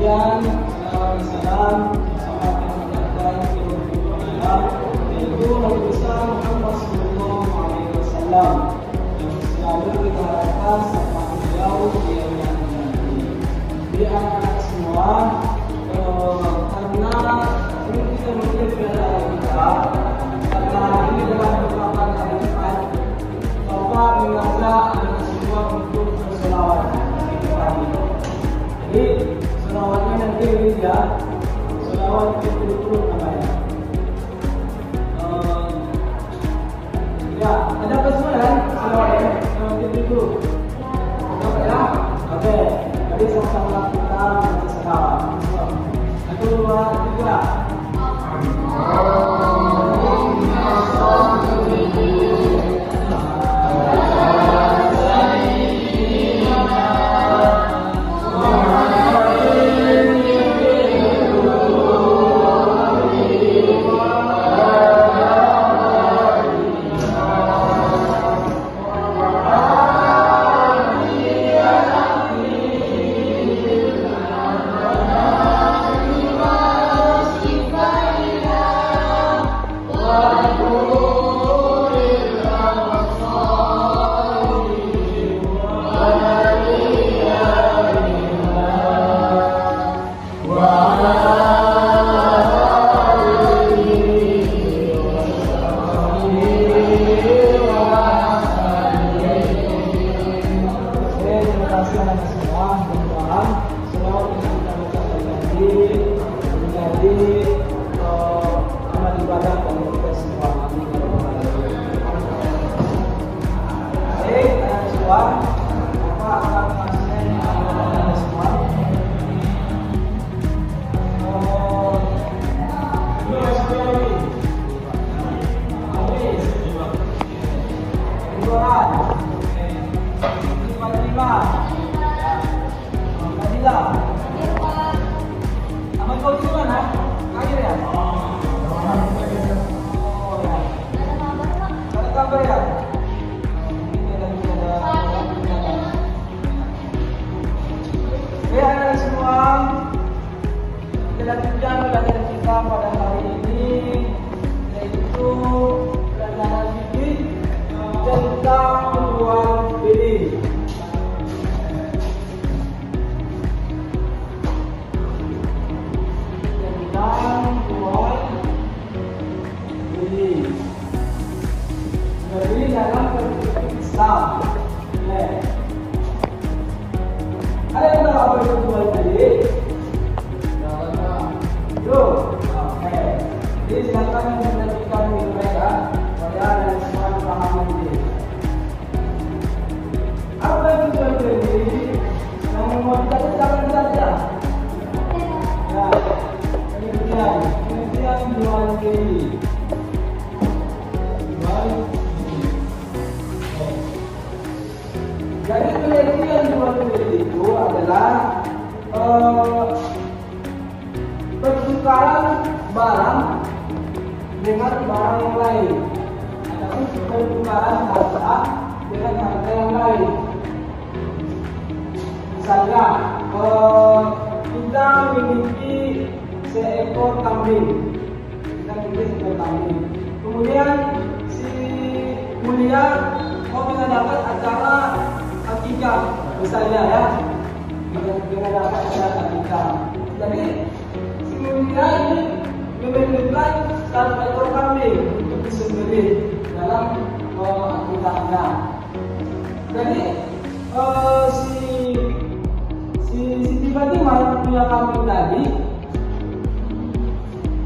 Kemudian salam sama yang menjaga yaitu Nabi besar Muhammad Sallallahu Alaihi Wasallam yang selalu kita harapkan sama beliau yang nanti. Di anak semua karena ini kita melihat pada kita karena ini adalah merupakan hari Jumat, Bapak mengajak anak semua untuk berselawat pagi. Jadi selawatnya nanti ini ya, selawat itu namanya. Ya, ada apa semua kan? Selawatnya, selawat itu. Apa ya? Oke, jadi sama-sama kita selawat. 1, 2, 3. Pelajaran kita pada hari ini yaitu pelajaran fikih tentang jual beli. Tentang jual beli. Beli dalam perspektif Islam. Ada yang tahu apa itu jual beli? Oke, jadi silakan menentukan mereka supaya dan semua paham ini. Apa itu jual beli? Yang mau kita katakan saja. Ya, kemudian jual beli. Jadi pengertian jual beli itu adalah pertukaran barang dengan barang yang lain, ataupun pertukaran harta dengan harta yang lain. Misalnya, kita memiliki seekor kambing, kemudian si mulia mau mengadakan acara akikah, misalnya ya, mengadakan acara akikah. Jadi dia ini memerlukan 1 ekor kambing untuk disembelih dalam akikahnya. Jadi si tiba-tiba yang punya kambing tadi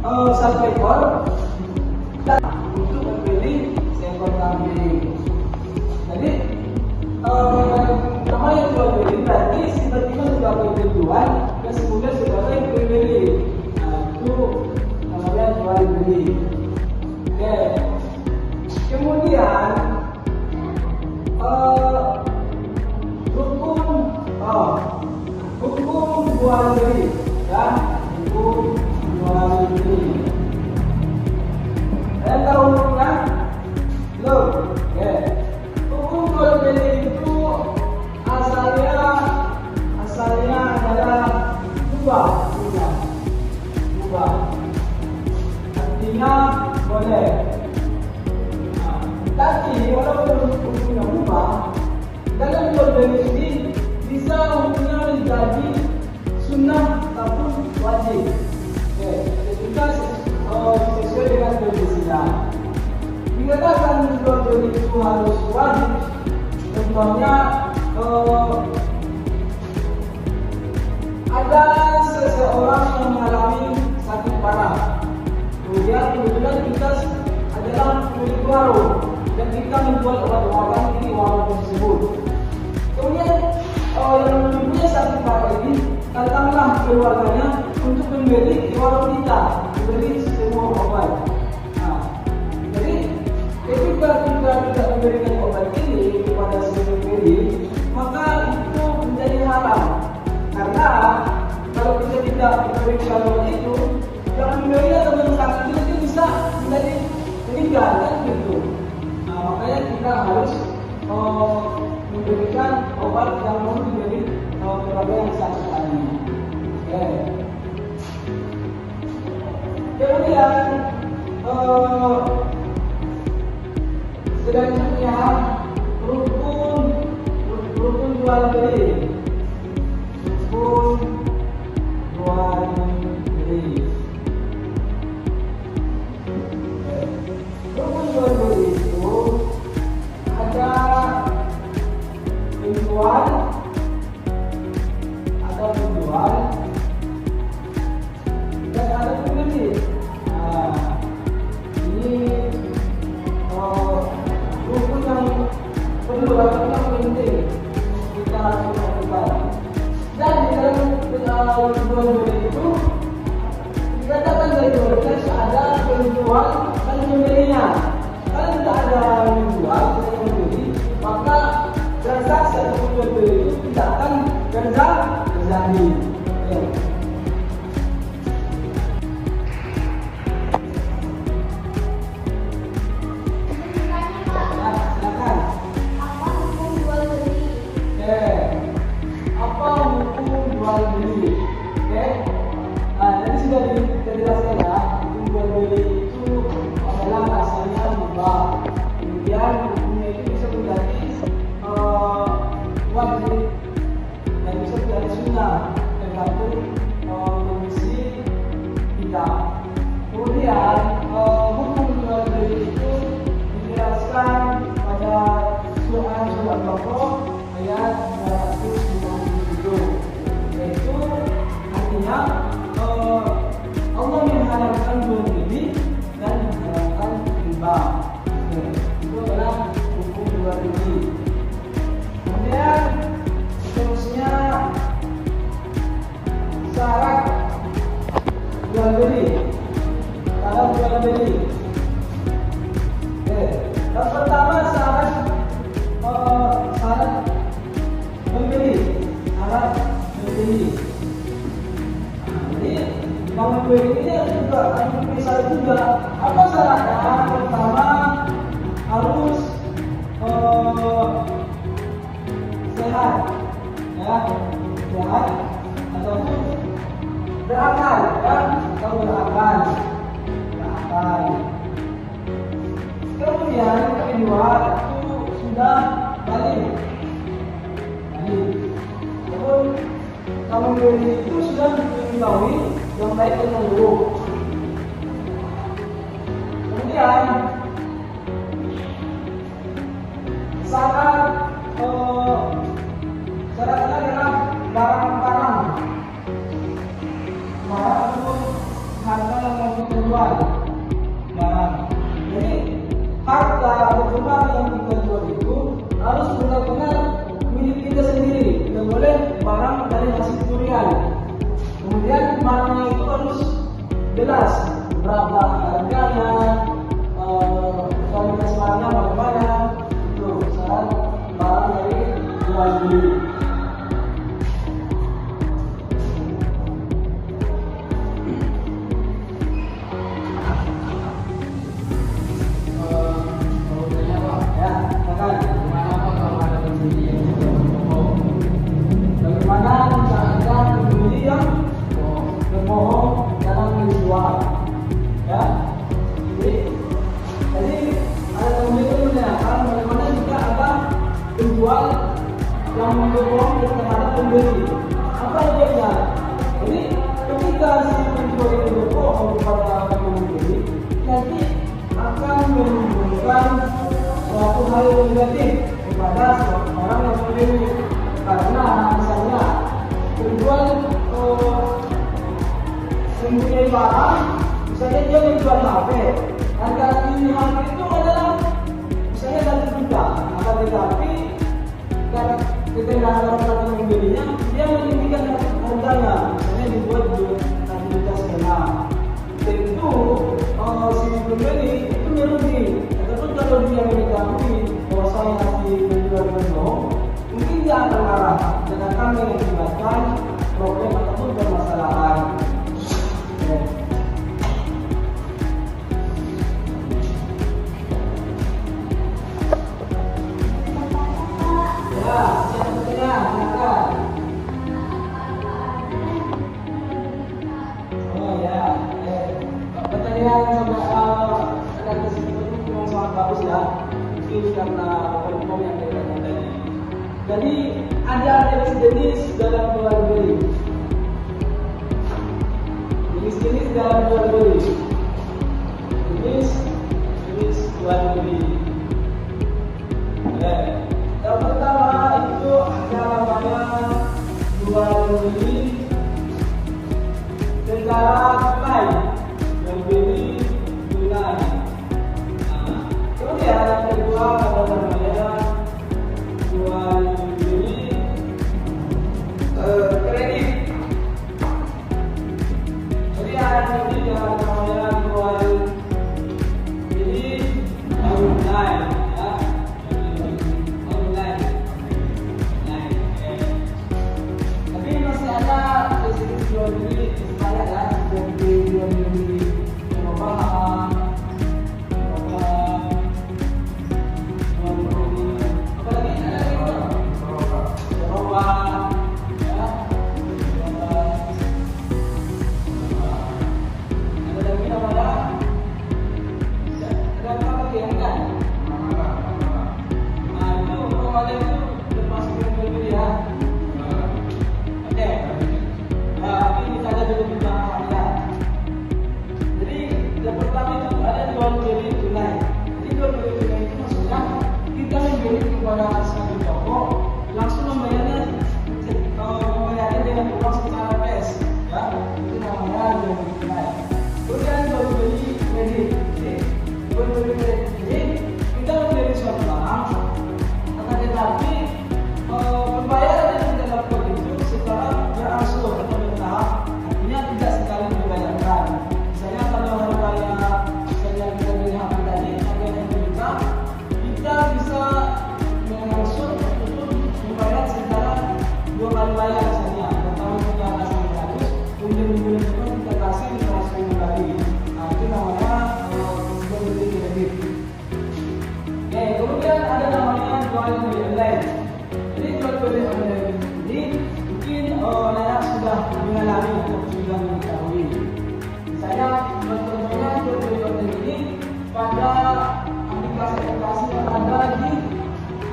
1 ekor dan untuk membeli seekor kambing. Jadi namanya jual beli berarti si tiba-tiba sebagai penjual dan kemudian sebagai pembeli. Itu namanya jual beli. Oke. Kemudian hukum jual beli dan hukum jual beli. Kalian tahu hukumnya? Belum? Oke. Hukum jual beli itu asalnya adalah 2. artinya mubah. Artinya boleh. Tapi walaupun hukumnya mubah, dalam jual beli ini bisa hukumnya menjadi sunnah ataupun wajib. Kita sesuai dengan definisinya. Dikatakan jual beli itu harus wajib. Contohnya ada seseorang yang mengalami sakit parah. Kemudian kita adalah pemilik warung dan kita menjual obat-obatan di warung tersebut. Kemudian yang punya sakit parah ini datanglah keluarganya untuk membeli di warung kita, membeli semua obat. Jadi ketika kita tidak memberikan obat ini kepada si pembeli, maka itu menjadi haram. Karena kalau kita tidak memberikan obat itu, yang membeli atau yang sakit itu bisa menjadi meninggal kan gitu. Makanya kita harus memberikan obat yang mau diberi kepada yang sakit tadi. Kemudian selanjutnya rukun jual beli. Rukun jual beli. Rukun jual beli itu ada penjual, ada penjual, dan ada pembeli. Ini rukun yang perlu atau yang penting kita harus lakukan. Dan di dalam jual beli itu dikatakan dari jelas ada penjual dan pembelinya. Kalau tidak ada penjual dan pembeli, maka transaksi atau jual beli itu tidak akan terjadi. Dijelaskan ya, jual beli itu adalah asalnya mubah. Kemudian hukumnya itu bisa menjadi wajib dan bisa menjadi sunnah tergantung kondisi kita. Kemudian hukum jual beli itu dijelaskan pada surah Al-Baqarah ayat 257, yaitu artinya Allah mengharamkan jual beli dan mengharamkan riba. Itu adalah hukum jual beli. Kemudian seterusnya syarat jual beli. Syarat jual beli. Yang pertama syarat membeli. Syarat membeli. Kalau membeli ini juga bisa juga apa syaratnya? Pertama harus sehat, ya, sehat ataupun berakal, ya, atau berakal. Kemudian yang kedua itu sudah balik. Namun kalau membeli itu sudah diketahui yang baik dan yang buruk. Kemudian syaratnya adalah barang-barang itu harga yang mau kita jual barang. Jadi harga atau barang yang kita jual itu harus benar-benar milik kita sendiri. Tidak boleh barang dari hasil curian. Kemudian barangnya itu harus jelas berapa harganya, kualitas barangnya bagaimana. Itu syarat barang dari jual beli. Bagaimana cara pembeli yang membeli. Apa efeknya? Jadi ketika si penjual itu berbohong kepada yang membeli, nanti akan menimbulkan suatu hal yang negatif kepada orang yang membeli. Karena misalnya penjual mempunyai barang, misalnya dia menjual HP, harga ini HP itu adalah misalnya 1 juta, akan tetapi karena ketika orang membelinya, dia meninggikan harganya, misalnya dibuat 1 juta setengah. Tentu si pembeli itu merugi. Ataupun kalau dia mengetahui bahwasanya si penjual berbohong, mungkin dia akan marah dan akan mengakibatkan problem ataupun permasalahan. Jadi ada jenis-jenis dalam jual beli. Jenis-jenis dalam jual beli. Jenis jual beli. Yang pertama itu ada namanya jual beli secara tunai. Jual beli tunai. Kemudian yang kedua ada namanya jual beli kredit. Jadi ada yang namanya jual beli online, ya. Online. Tapi masih ada jenis jual beli saya ya, seperti jual beli perumahan.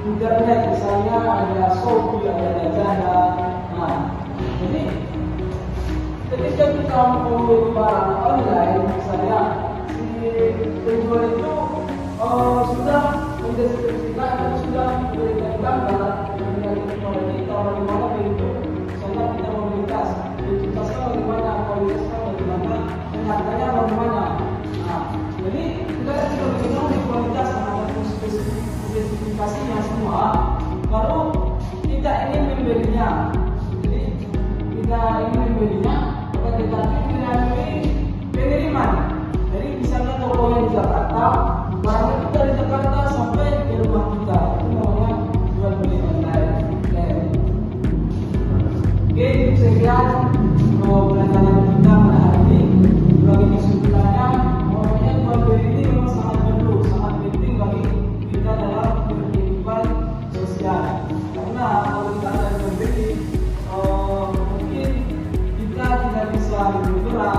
Internet, misalnya ada Shopee, ada Lazada. Nah, jadi ketika kita membeli barang online, misalnya si penjual itu sudah mendeskripsikan atau sudah memberikan gambar mengenai kepada kita bagaimana bentuk, misalnya kita membeli tas, bentuk tasnya bagaimana, kualitasnya bagaimana, dan harganya bagaimana. Nah, jadi kita sudah mengetahui kualitas ataupun spesifikasinya semua, baru kita ingin membelinya. Jadi kita ingin membelinya, tetapi melalui pengiriman. Jadi misalnya toko yang di Jakarta, barang itu dari Jakarta sampai ke rumah kita, itu namanya jual beli online. Oke, itu sekian pelajaran kita pada hari ini. Sebagai kesimpulannya, pokoknya jual beli ini memang sangat perlu, sangat penting bagi kita dalam kehidupan sosial. Karena kalau kita ada jual beli, mungkin kita tidak bisa bergerak